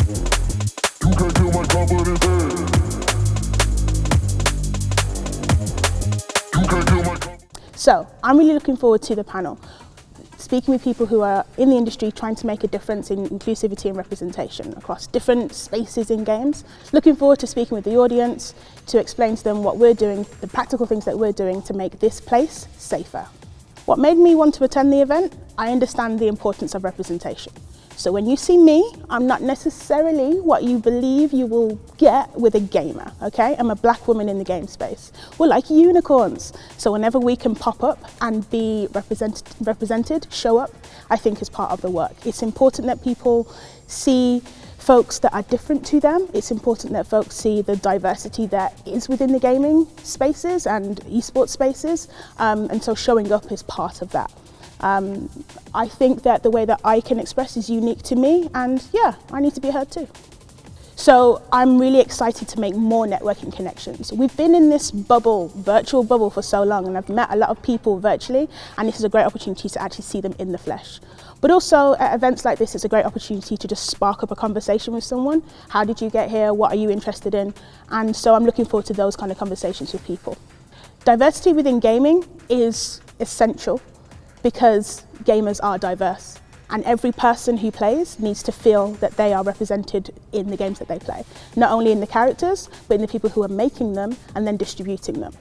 You can't kill my confidence. You can't kill my confidence. So I'm really looking forward to the panel, speaking with people who are in the industry trying to make a difference in inclusivity and representation across different spaces in games. Looking forward to speaking with the audience to explain to them what we're doing, the practical things that we're doing to make this place safer. What made me want to attend the event? I understand the importance of representation. So when you see me, I'm not necessarily what you believe you will get with a gamer, okay? I'm a black woman in the game space. We're like unicorns. So whenever we can pop up and be represented, show up, I think is part of the work. It's important that people see folks that are different to them. It's important that folks see the diversity that is within the gaming spaces and esports spaces. And so showing up is part of that. I think that the way that I can express is unique to me, and yeah, I need to be heard too. So I'm really excited to make more networking connections. We've been in this bubble, virtual bubble, for so long, and I've met a lot of people virtually, and this is a great opportunity to actually see them in the flesh. But also at events like this, it's a great opportunity to just spark up a conversation with someone. How did you get here? What are you interested in? And so I'm looking forward to those kind of conversations with people. Diversity within gaming is essential, because gamers are diverse, and every person who plays needs to feel that they are represented in the games that they play. Not only in the characters, but in the people who are making them and then distributing them.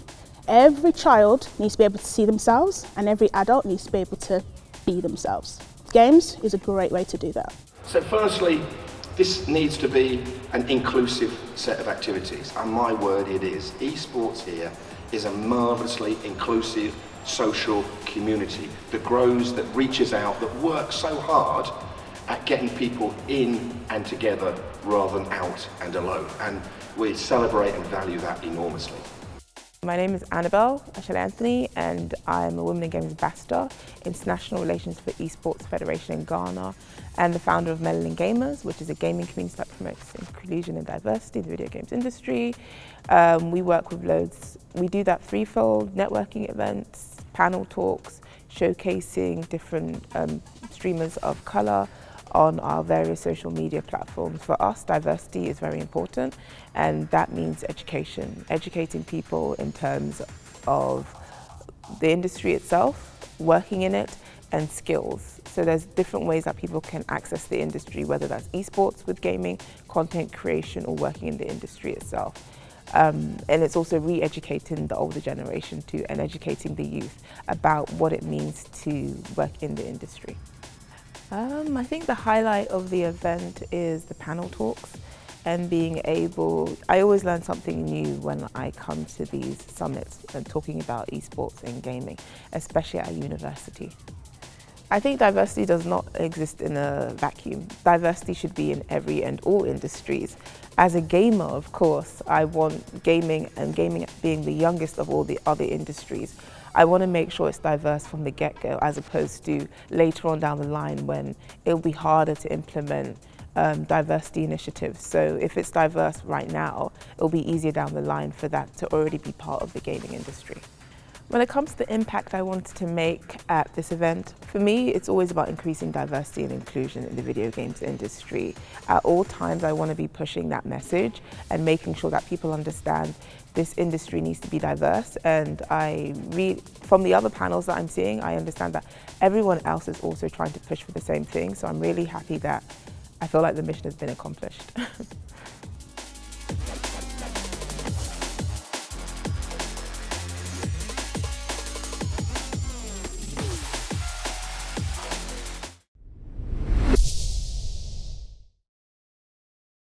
Every child needs to be able to see themselves, and every adult needs to be able to be themselves. Games is a great way to do that. So firstly, this needs to be an inclusive set of activities, and my word it is. Esports here is a marvellously inclusive social community that grows, that reaches out, that works so hard at getting people in and together rather than out and alone. And we celebrate and value that enormously. My name is Annabelle Ashel-Anthony, and I'm a Women in Games Ambassador, International Relations for Esports Federation in Ghana, and the founder of Melanin Gamers, which is a gaming community that promotes inclusion and diversity in the video games industry. We work with loads. We do that threefold: networking events, panel talks, showcasing different streamers of colour on our various social media platforms. For us, diversity is very important, and that means education, educating people in terms of the industry itself, working in it, and skills. So there's different ways that people can access the industry, whether that's esports with gaming, content creation, or working in the industry itself. And it's also re-educating the older generation too, and educating the youth about what it means to work in the industry. I think the highlight of the event is the panel talks, and being able, I always learn something new when I come to these summits and talking about esports and gaming, especially at university. I think diversity does not exist in a vacuum. Diversity should be in every and all industries. As a gamer, of course, I want gaming, and gaming being the youngest of all the other industries, I want to make sure it's diverse from the get-go, as opposed to later on down the line when it'll be harder to implement diversity initiatives. So if it's diverse right now, it'll be easier down the line for that to already be part of the gaming industry. When it comes to the impact I wanted to make at this event, for me, it's always about increasing diversity and inclusion in the video games industry. At all times, I want to be pushing that message and making sure that people understand this industry needs to be diverse. And from the other panels that I'm seeing, I understand that everyone else is also trying to push for the same thing. So I'm really happy that I feel like the mission has been accomplished.